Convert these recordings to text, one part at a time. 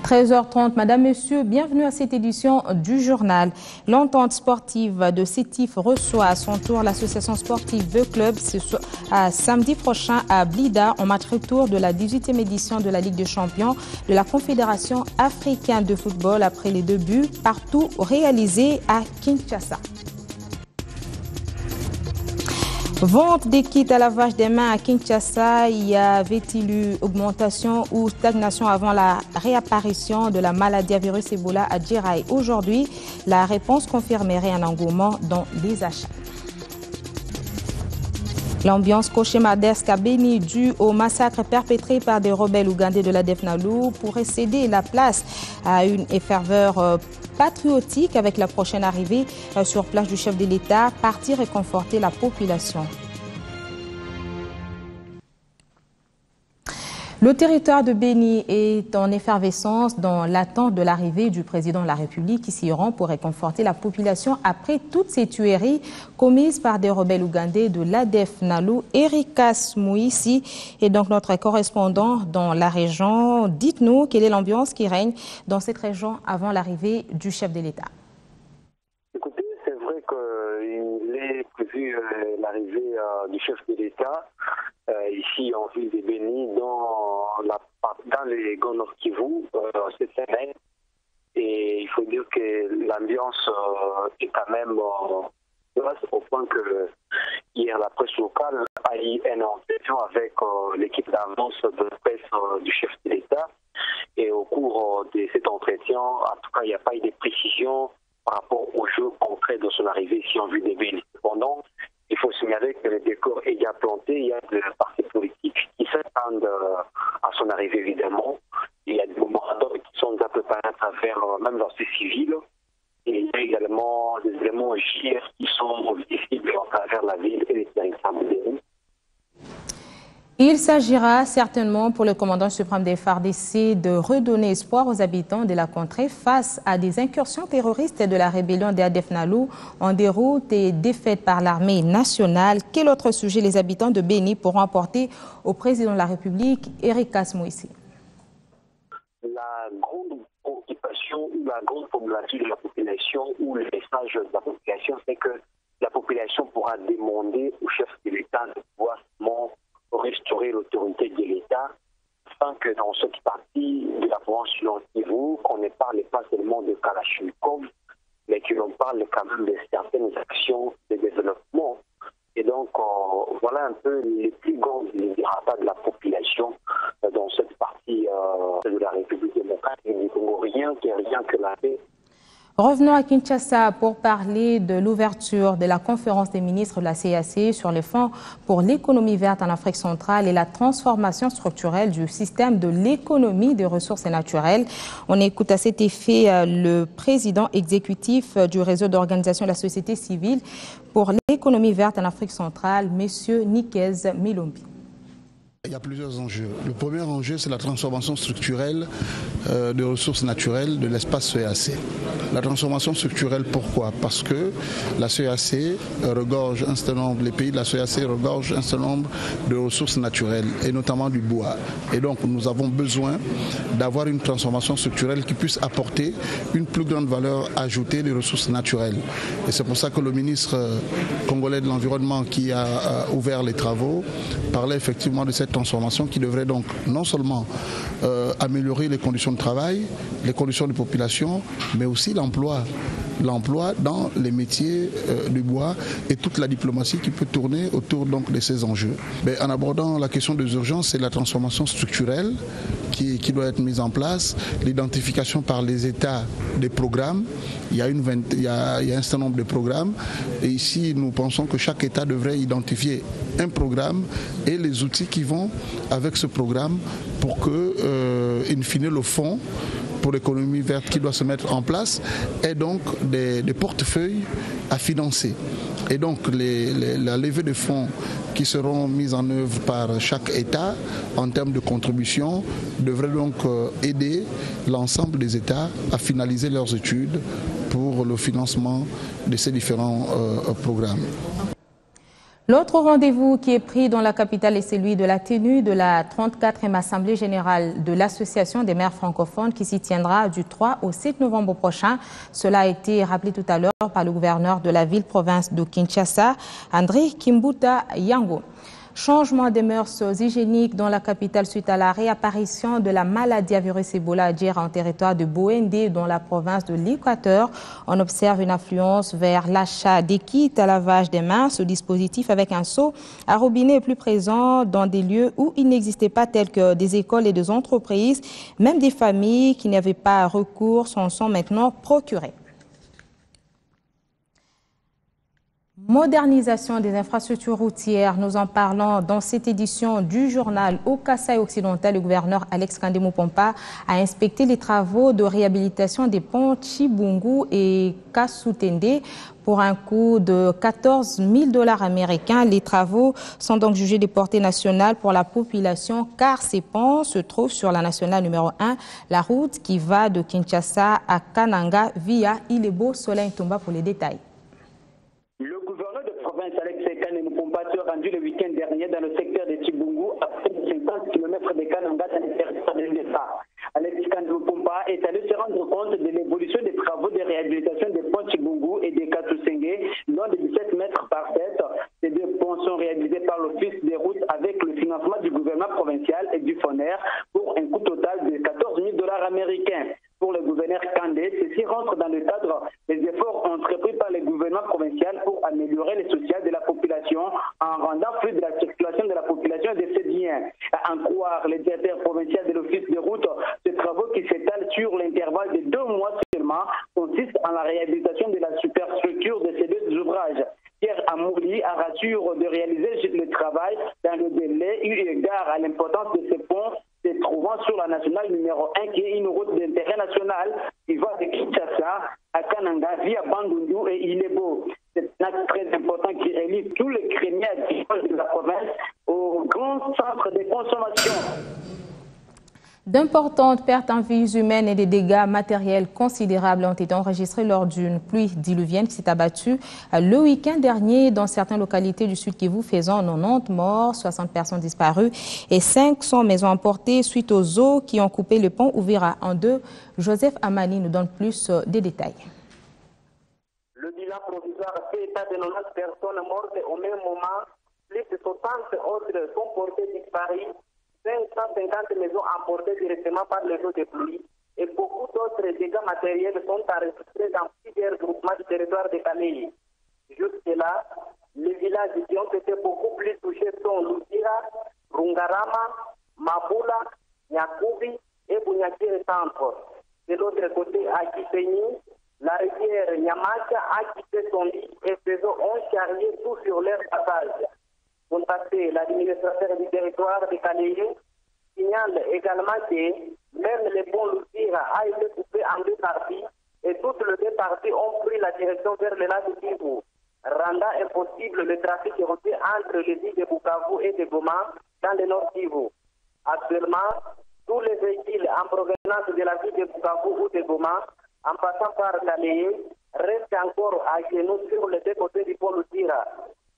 13h30, Madame, Monsieur, bienvenue à cette édition du journal. L'entente sportive de Sétif reçoit à son tour l'association sportive The Club samedi prochain à Blida en match retour de la 18e édition de la Ligue des champions de la Confédération africaine de football après les 2 buts partout réalisés à Kinshasa. Vente des kits à lavage des mains à Kinshasa, y avait-il eu augmentation ou stagnation avant la réapparition de la maladie à virus Ebola à Djiraï? Aujourd'hui, la réponse confirmerait un engouement dans les achats. L'ambiance cauchemardesque à Béni due au massacre perpétré par des rebelles ougandais de l'ADF NALU pourrait céder la place à une ferveur patriotique avec la prochaine arrivée sur place du chef de l'État, parti réconforter la population. Le territoire de Béni est en effervescence dans l'attente de l'arrivée du président de la République qui s'y rend pour réconforter la population après toutes ces tueries commises par des rebelles ougandais de l'ADF NALU. Erikas Mouissi est donc notre correspondant dans la région. Dites-nous quelle est l'ambiance qui règne dans cette région avant l'arrivée du chef de l'État. Écoutez, c'est vrai qu'il est prévu l'arrivée du chef de l'État ici en ville de Béni dans les Nord Kivu cette semaine. Et il faut dire que l'ambiance est quand même au point que hier la presse locale a eu un entretien avec l'équipe d'avance de presse du chef de l'État. Et au cours de cet entretien, en tout cas, il n'y a pas eu de précisions par rapport au jeu concret de son arrivée ici en ville de Béni. Cependant, il faut signaler que le décor est déjà planté. Il y a des partis politiques qui s'attendent à son arrivée, évidemment. Il y a des mémorandums qui sont déjà préparés à travers même dans ces civils. Et il y a également des éléments JR qui sont visibles à travers la ville et les territoires de Béni. Il s'agira certainement pour le commandant suprême des FARDC de redonner espoir aux habitants de la contrée face à des incursions terroristes de la rébellion des ADF NALU en déroute et défaite par l'armée nationale. Quel autre sujet les habitants de Béni pourront apporter au président de la République, Erikas Mouissi? La grande préoccupation ou la grande problématique de la population ou le message de la population, c'est que la population pourra demander au chef de l'État de pouvoir restaurer l'autorité de l'État, afin que dans cette partie de la province du Nord Kivu, qu'on ne parle pas seulement de Kalachnikov, mais que l'on parle quand même de certaines actions de développement. Et donc, voilà un peu les plus grands désirata de la population dans cette partie de la République démocratique du Congo. Rien que la paix. Revenons à Kinshasa pour parler de l'ouverture de la conférence des ministres de la CAC sur les fonds pour l'économie verte en Afrique centrale et la transformation structurelle du système de l'économie des ressources naturelles. On écoute à cet effet le président exécutif du réseau d'organisation de la société civile pour l'économie verte en Afrique centrale, M. Nikez Milombi. Il y a plusieurs enjeux. Le premier enjeu, c'est la transformation structurelle des ressources naturelles de l'espace CEAC. La transformation structurelle, pourquoi? Parce que la CEAC regorge un certain nombre, les pays de la CEAC regorgent un certain nombre de ressources naturelles, et notamment du bois. Et donc, nous avons besoin d'avoir une transformation structurelle qui puisse apporter une plus grande valeur ajoutée des ressources naturelles. Et c'est pour ça que le ministre congolais de l'Environnement qui a ouvert les travaux parlait effectivement de cette transformation qui devrait donc non seulement améliorer les conditions de travail, les conditions de population, mais aussi l'emploi dans les métiers du bois et toute la diplomatie qui peut tourner autour donc de ces enjeux. Mais en abordant la question des urgences, c'est la transformation structurelle qui doit être mise en place, l'identification par les États des programmes. Il y a un certain nombre de programmes et ici nous pensons que chaque État devrait identifier un programme et les outils qui vont avec ce programme pour que, in fine, le fonds pour l'économie verte qui doit se mettre en place ait donc des portefeuilles à financer. Et donc la levée de fonds qui seront mises en œuvre par chaque État en termes de contribution devrait donc aider l'ensemble des États à finaliser leurs études pour le financement de ces différents programmes. L'autre rendez-vous qui est pris dans la capitale est celui de la tenue de la 34e Assemblée générale de l'Association des maires francophones qui s'y tiendra du 3 au 7 novembre prochain. Cela a été rappelé tout à l'heure par le gouverneur de la ville-province de Kinshasa, André Kimbuta Yango. Changement des mœurs hygiéniques dans la capitale suite à la réapparition de la maladie à virus Ebola à dire en territoire de Boendé dans la province de l'Équateur. On observe une affluence vers l'achat des kits à lavage des mains. Ce dispositif avec un seau à robinet est plus présent dans des lieux où il n'existait pas tels que des écoles et des entreprises. Même des familles qui n'avaient pas recours s'en sont maintenant procurées. Modernisation des infrastructures routières, nous en parlons dans cette édition du journal au Kasaï occidental. Le gouverneur Alex Kandemou Pompa a inspecté les travaux de réhabilitation des ponts Chibungu et Kasutende pour un coût de 14 000 $ américains. Les travaux sont donc jugés de portée nationale pour la population car ces ponts se trouvent sur la nationale numéro 1, la route qui va de Kinshasa à Kananga via Ilebo. Soleil Tomba pour les détails. Le gouverneur de province Alex Kandemou Pompa s'est rendu le week-end dernier dans le secteur de Chibungu à près de 50 km de Kananga dans le territoire de l'État. Alex Kandemou Pompa est allé se rendre compte de l'évolution des travaux de réhabilitation des ponts Chibungu et des Katusenge, long de 17 mètres par tête. Ces deux ponts sont réalisés par l'Office des routes avec le financement du gouvernement provincial et du FONER pour un coût total de 14 000 $ américains. Pour le gouverneur Kandé, ceci rentre dans le cadre des efforts entrepris par le gouvernement provincial pour améliorer le social de la population en rendant fluide la circulation de la population et de ses biens. À en croire le directeur provincial de l'Office des routes, ces travaux qui s'étalent sur l'intervalle de 2 mois seulement consistent en la réhabilitation de la superstructure de ces deux ouvrages. Pierre Amouli a rassuré de réaliser le travail dans le délai eu égard à l'importance de ces ponts se trouvant sur la nationale numéro 1 qui est une route d'intérêt national qui va de Kinshasa à Kananga via Bandundu et Ilebo. C'est un acte très important qui relie tous les crémiers de la province au grand centre de consommation. D'importantes pertes en vies humaines et des dégâts matériels considérables ont été enregistrés lors d'une pluie diluvienne qui s'est abattue le week-end dernier dans certaines localités du Sud Kivu, faisant 90 morts, 60 personnes disparues et 500 maisons emportées suite aux eaux qui ont coupé le pont Ouvira en deux. Joseph Amani nous donne plus de détails. Le bilan provisoire fait état de 90 personnes mortes au même moment. Plus de 60 autres sont portées disparues. 550 maisons emportées directement par les eaux de pluie et beaucoup d'autres dégâts matériels sont enregistrés dans plusieurs groupements du territoire de Kaléi. Jusque-là, les villages qui ont été beaucoup plus touchés sont Lutira, Rungarama, Mabula, Nyakubi et Bunyakiri Centre. De l'autre côté, à Kipenyi, la rivière Nyamacha a quitté son lit et ses eaux ont charrié tout sur leur passage. Contacté, l'administrateur du territoire de Kaléi signale également que même le pont Lutira a été coupé en deux parties et toutes les deux parties ont pris la direction vers le lac Kivu, rendant impossible le trafic routier entre les villes de Bukavu et de Goma dans le nord Kivu. Actuellement, tous les véhicules en provenance de la ville de Bukavu ou de Goma, en passant par Kaléi, restent encore à genoux sur les deux côtés du pont Lutira.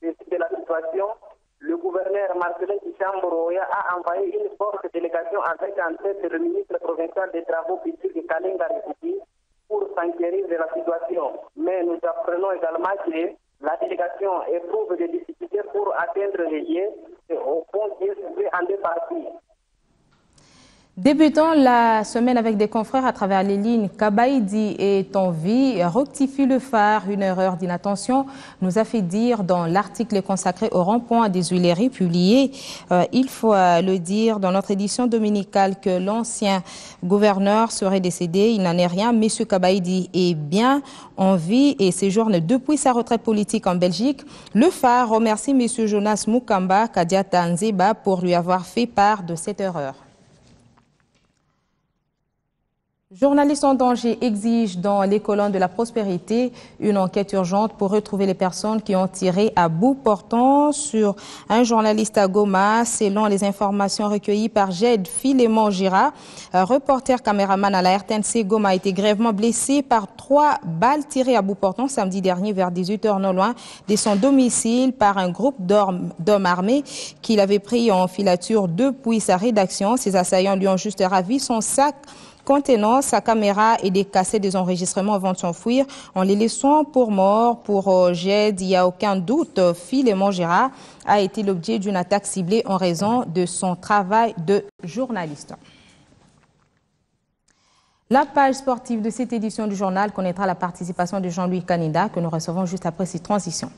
De la situation, le gouverneur Marcelin Kishamboroya a envoyé une forte délégation avec en tête le ministre provincial des Travaux publics de Kalinga Rikuti pour s'enquérir de la situation. Mais nous apprenons également que la délégation éprouve des difficultés pour atteindre les lieux au pont qui est situé en deux parties. Débutons la semaine avec des confrères à travers les lignes. Kabaïdi est en vie, rectifie le phare, une erreur d'inattention, nous a fait dire dans l'article consacré au rond-point des Huileries publié, il faut le dire, dans notre édition dominicale que l'ancien gouverneur serait décédé. Il n'en est rien. Monsieur Kabaïdi est bien en vie et séjourne depuis sa retraite politique en Belgique. Le phare remercie Monsieur Jonas Mukamba Kadiata Nzeba pour lui avoir fait part de cette erreur. Journalistes en danger exigent dans les colonnes de la prospérité une enquête urgente pour retrouver les personnes qui ont tiré à bout portant sur un journaliste à Goma. Selon les informations recueillies par Jed Filémon Gira, reporter caméraman à la RTNC Goma a été grièvement blessé par 3 balles tirées à bout portant samedi dernier vers 18h non loin de son domicile par un groupe d'hommes armés qu'il avait pris en filature depuis sa rédaction. Ces assaillants lui ont juste ravi son sac contenant sa caméra et des cassettes des enregistrements avant de s'enfuir en les laissant pour morts. Pour Jed, il n'y a aucun doute, Filémon Gira a été l'objet d'une attaque ciblée en raison de son travail de journaliste. La page sportive de cette édition du journal connaîtra la participation de Jean-Louis Kaninda que nous recevons juste après cette transition.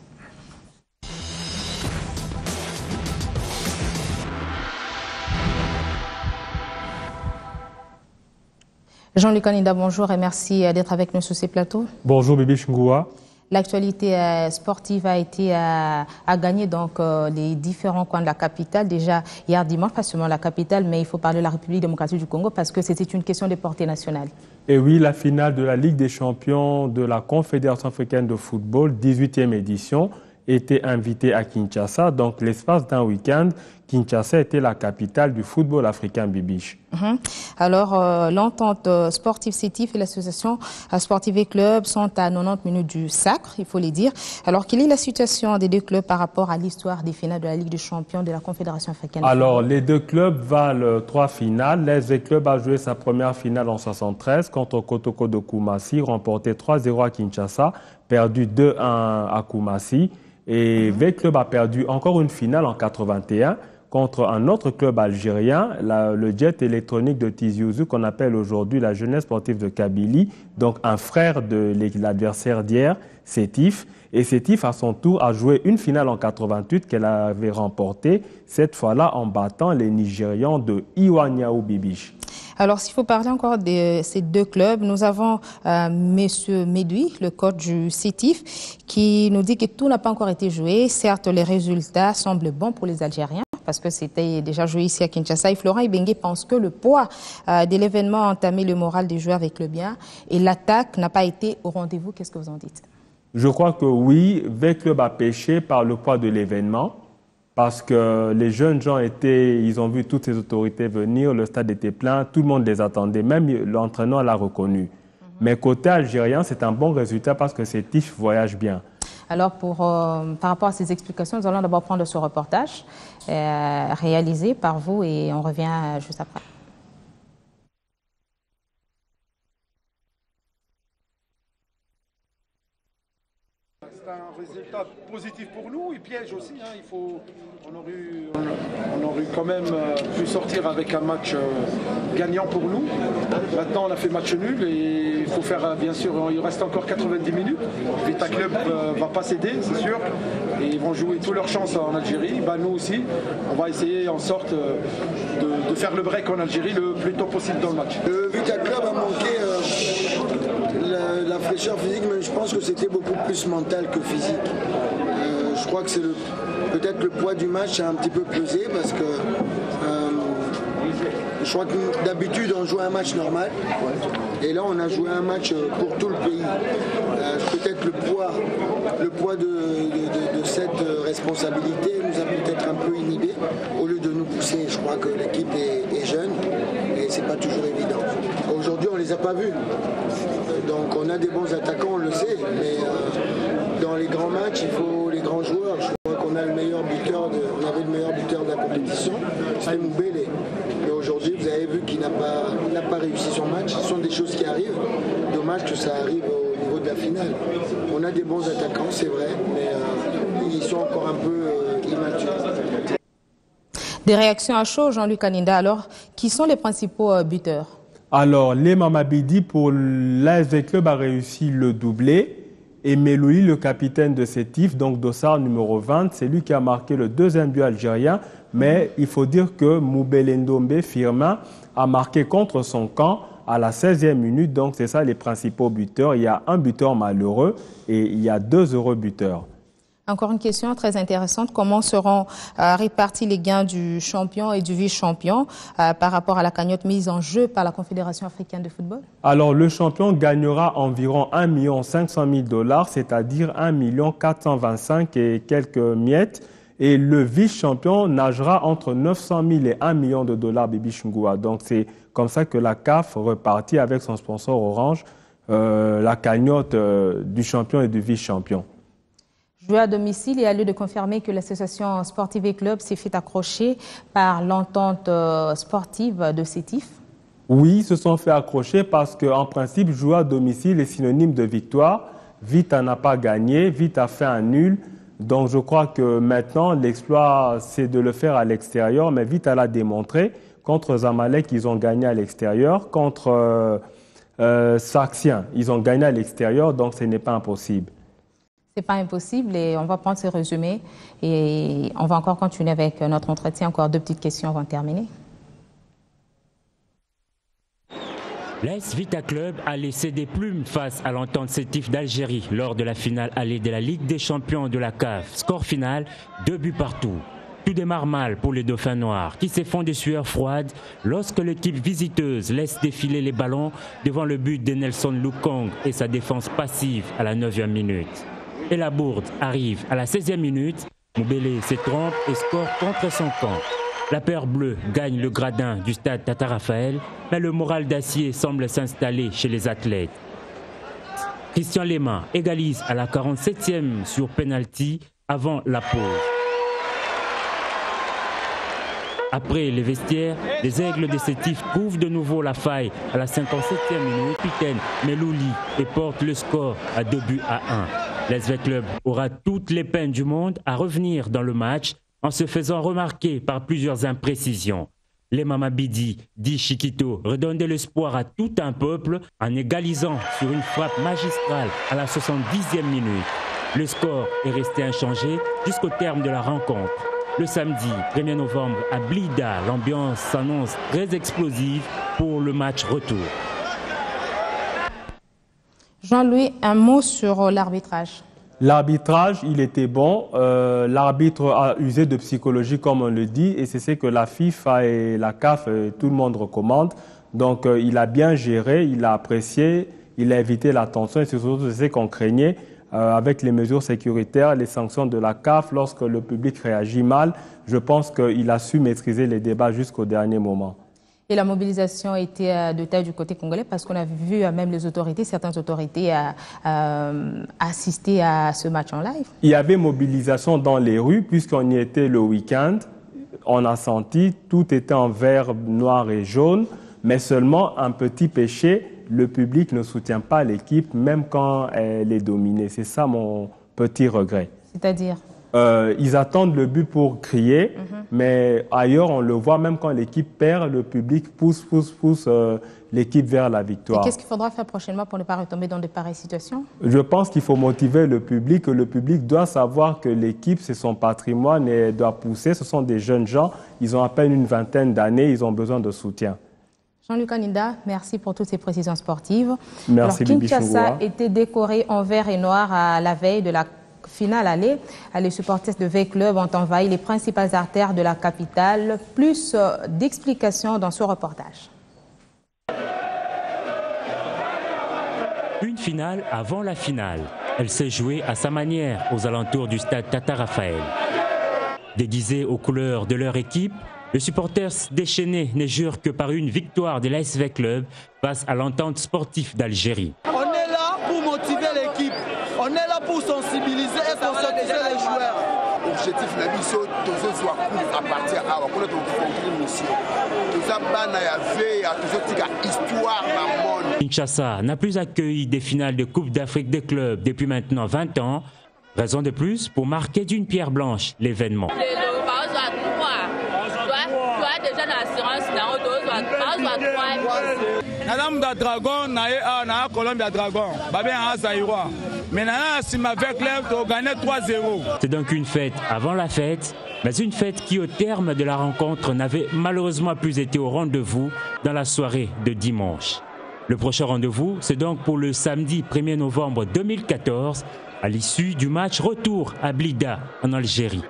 Jean-Luc Kaninda, bonjour et merci d'être avec nous sur ces plateaux. Bonjour Bibiche Ngoua. L'actualité sportive a été à gagner donc les différents coins de la capitale. Déjà hier dimanche, pas seulement la capitale, mais il faut parler de la République démocratique du Congo parce que c'était une question de portée nationale. Et oui, la finale de la Ligue des champions de la Confédération africaine de football, 18e édition, était invitée à Kinshasa. Donc l'espace d'un week-end, Kinshasa était la capitale du football africain Bibiche. Alors, l'entente sportive CETIF et l'association sportive et club sont à 90 minutes du sacre, il faut les dire. Alors, quelle est la situation des deux clubs par rapport à l'histoire des finales de la Ligue des champions de la Confédération africaine? Alors, les deux clubs valent 3 finales. L'SV Club a joué sa première finale en 1973 contre Kotoko de Koumassi, remporté 3-0 à Kinshasa, perdu 2-1 à Koumassi. Et V Club a perdu encore une finale en 1981 contre un autre club algérien, le Jet électronique de Tizi Ouzou, qu'on appelle aujourd'hui la jeunesse sportive de Kabylie, donc un frère de l'adversaire d'hier, Sétif. Et Sétif, à son tour, a joué une finale en 1988 qu'elle avait remportée, cette fois-là en battant les Nigérians de Iwaniaou Bibiche. Alors, s'il faut parler encore de ces deux clubs, nous avons M. Médoui, le coach du CETIF, qui nous dit que tout n'a pas encore été joué. Certes, les résultats semblent bons pour les Algériens, parce que c'était déjà joué ici à Kinshasa. Et Florent Ibengue pense que le poids de l'événement a entamé le moral des joueurs avec le bien et l'attaque n'a pas été au rendez-vous. Qu'est-ce que vous en dites? Je crois que oui, V-Club a pêché par le poids de l'événement parce que les jeunes gens ils ont vu toutes ces autorités venir, le stade était plein, tout le monde les attendait, même l'entraîneur l'a reconnu. Mais côté algérien, c'est un bon résultat parce que Sétif voyage bien. Alors, par rapport à ces explications, nous allons d'abord prendre ce reportage réalisé par vous et on revient juste après. C'est un résultat positif pour nous et piège aussi. On aurait quand même pu sortir avec un match gagnant pour nous. Maintenant, on a fait match nul et il faut faire, bien sûr, il reste encore 90 minutes. Vita Club va pas céder, c'est sûr. Et ils vont jouer toutes leurs chances en Algérie. Nous aussi, on va essayer en sorte de faire le break en Algérie le plus tôt possible dans le match. Le Vita Club a manqué la fraîcheur physique, mais je pense que c'était beaucoup plus mental que physique. Je crois que c'est peut-être le poids du match a un petit peu pesé parce que je crois que d'habitude on joue un match normal et là on a joué un match pour tout le pays. Peut-être le poids de cette responsabilité nous a peut-être un peu inhibés au lieu de nous pousser. Je crois que l'équipe est jeune et c'est pas toujours évident. Aujourd'hui on les a pas vus. Donc on a des bons attaquants, on le sait, mais dans les grands matchs, il faut les grands joueurs. Je crois qu'on a le meilleur buteur, on avait le meilleur buteur de la compétition, c'est Moubélé. Mais aujourd'hui, vous avez vu qu'il n'a pas réussi son match. Ce sont des choses qui arrivent. Dommage que ça arrive au niveau de la finale. On a des bons attaquants, c'est vrai, mais ils sont encore un peu immatures. Des réactions à chaud, Jean-Luc Kaninda. Alors, qui sont les principaux buteurs? Alors, les Mamabidi pour l'ASV Club a réussi le doublé. Et Meloui, le capitaine de Sétif, donc Dossard numéro 20, c'est lui qui a marqué le deuxième but algérien. Mais il faut dire que Moubélé Ndombe, Firmin, a marqué contre son camp à la 16e minute. Donc, c'est ça les principaux buteurs. Il y a un buteur malheureux et il y a 2 heureux buteurs. Encore une question très intéressante. Comment seront répartis les gains du champion et du vice-champion par rapport à la cagnotte mise en jeu par la Confédération africaine de football? Alors, le champion gagnera environ 1 500 000 $, c'est-à-dire 1 425 000 et quelques miettes. Et le vice-champion nagera entre 900 000 et 1 million de $, Bibi Chungua. Donc, c'est comme ça que la CAF repartit avec son sponsor Orange la cagnotte du champion et du vice-champion. Joué à domicile, il a lieu de confirmer que l'association sportive et club s'est fait accrocher par l'entente sportive de Sétif. Oui, ils se sont fait accrocher parce qu'en principe, jouer à domicile est synonyme de victoire. Vita n'a pas gagné, Vita a fait un nul. Donc je crois que maintenant, l'exploit, c'est de le faire à l'extérieur. Mais Vita l'a démontré. Contre Zamalek, ils ont gagné à l'extérieur. Contre Sfaxien, ils ont gagné à l'extérieur. Donc ce n'est pas impossible. Ce n'est pas impossible et on va prendre ce résumé et on va encore continuer avec notre entretien. Encore 2 petites questions avant de terminer. L'AS Vita Club a laissé des plumes face à l'entente Sétif d'Algérie lors de la finale allée de la Ligue des champions de la CAF. Score final, 2 buts partout. Tout démarre mal pour les Dauphins noirs qui se font des sueurs froides lorsque l'équipe visiteuse laisse défiler les ballons devant le but de Nelson Lukong et sa défense passive à la 9e minute. Et la bourde arrive à la 16e minute. Moubélé se trompe et score contre son camp. La paire bleue gagne le gradin du stade Tata Raphaël, mais le moral d'acier semble s'installer chez les athlètes. Christian Lema égalise à la 47e sur penalty avant la pause. Après les vestiaires, les Aigles de Sétif trouvent de nouveau la faille à la 57e minute. Capitaine Melouli et porte le score à 2 buts à 1. L'ASV Club aura toutes les peines du monde à revenir dans le match en se faisant remarquer par plusieurs imprécisions. Les Mamabidi, dit Chiquito, redonnent de l'espoir à tout un peuple en égalisant sur une frappe magistrale à la 70e minute. Le score est resté inchangé jusqu'au terme de la rencontre. Le samedi 1er novembre à Blida, l'ambiance s'annonce très explosive pour le match retour. Jean-Louis, un mot sur l'arbitrage. L'arbitrage, il était bon. L'arbitre a usé de psychologie, comme on le dit, et c'est ce que la FIFA et la CAF, tout le monde recommande. Donc, il a bien géré, il a apprécié, il a évité la tension, et c'est surtout ce qu'on craignait. Avec les mesures sécuritaires, les sanctions de la CAF, lorsque le public réagit mal, je pense qu'il a su maîtriser les débats jusqu'au dernier moment. Et la mobilisation était de taille du côté congolais parce qu'on a vu même les autorités, certaines autorités assister à ce match en live. Il y avait mobilisation dans les rues puisqu'on y était le week-end. On a senti, tout était en vert, noir et jaune, mais seulement un petit péché. Le public ne soutient pas l'équipe, même quand elle est dominée. C'est ça mon petit regret. C'est-à-dire ils attendent le but pour crier, mais ailleurs, on le voit, même quand l'équipe perd, le public pousse l'équipe vers la victoire. Et qu'est-ce qu'il faudra faire prochainement pour ne pas retomber dans de pareilles situations? Je pense qu'il faut motiver le public, que le public doit savoir que l'équipe, c'est son patrimoine et doit pousser. Ce sont des jeunes gens, ils ont à peine une vingtaine d'années, ils ont besoin de soutien. Jean-Luc Aninda, merci pour toutes ces précisions sportives. Merci, Bibi Chungua. Kinshasa était décoré en vert et noir à la veille de la finale allée. Les supporters de V-Club ont envahi les principales artères de la capitale. Plus d'explications dans ce reportage. Une finale avant la finale. Elle s'est jouée à sa manière aux alentours du stade Tata Raphaël. Déguisés aux couleurs de leur équipe, les supporters déchaînés ne jurent que par une victoire de l'ASV Club face à l'entente sportive d'Algérie. On est là pour motiver l'équipe, on est là pour sensibiliser et conscientiser les joueurs. L'objectif de l'mission, toujours soit cool à partir à la mission. Tout ça, il y a toujours une histoire dans le monde. Kinshasa n'a plus accueilli des finales de Coupe d'Afrique des clubs depuis maintenant 20 ans. Raison de plus pour marquer d'une pierre blanche l'événement. C'est donc une fête avant la fête, mais une fête qui au terme de la rencontre n'avait malheureusement plus été au rendez-vous dans la soirée de dimanche. Le prochain rendez-vous, c'est donc pour le samedi 1er novembre 2014 À l'issue du match, retour à Blida, en Algérie.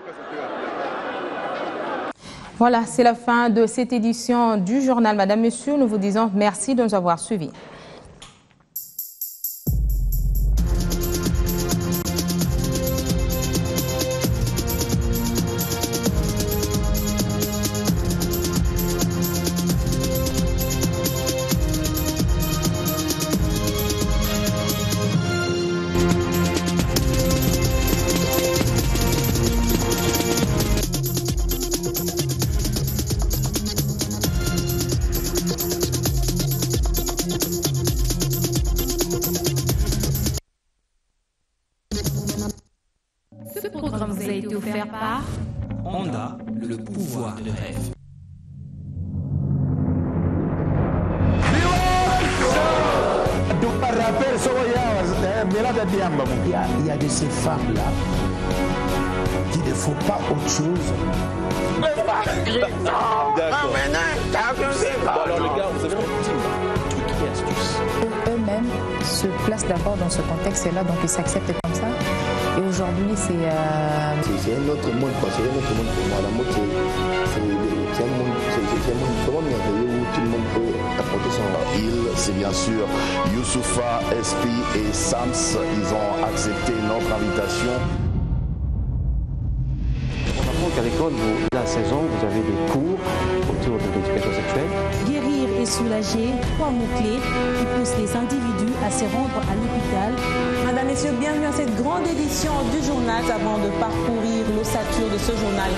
Voilà, c'est la fin de cette édition du journal. Madame, Monsieur, nous vous disons merci de nous avoir suivis. Ce programme vous a été offert par Honda, le pouvoir de rêve. Il y a de ces femmes-là qui ne font pas autre chose. Eux-mêmes se placent d'abord dans ce contexte-là, donc ils s'acceptent comme ça. Et aujourd'hui, c'est un autre monde, c'est un autre monde pour moi. La mode, c'est un monde vraiment merveilleux où tout le monde peut apporter son Il, c'est bien sûr Youssoufa, SP et Sams. Ils ont accepté notre invitation. On apprend qu'à l'école, la saison, vous avez des cours autour de l'éducation sexuelle. Guérir et soulager, 3 mots-clés qui poussent les individus à se rendre à l'hôpital. Madame, Messieurs, bienvenue à cette grande édition du journal avant de parcourir l'ossature de ce journal.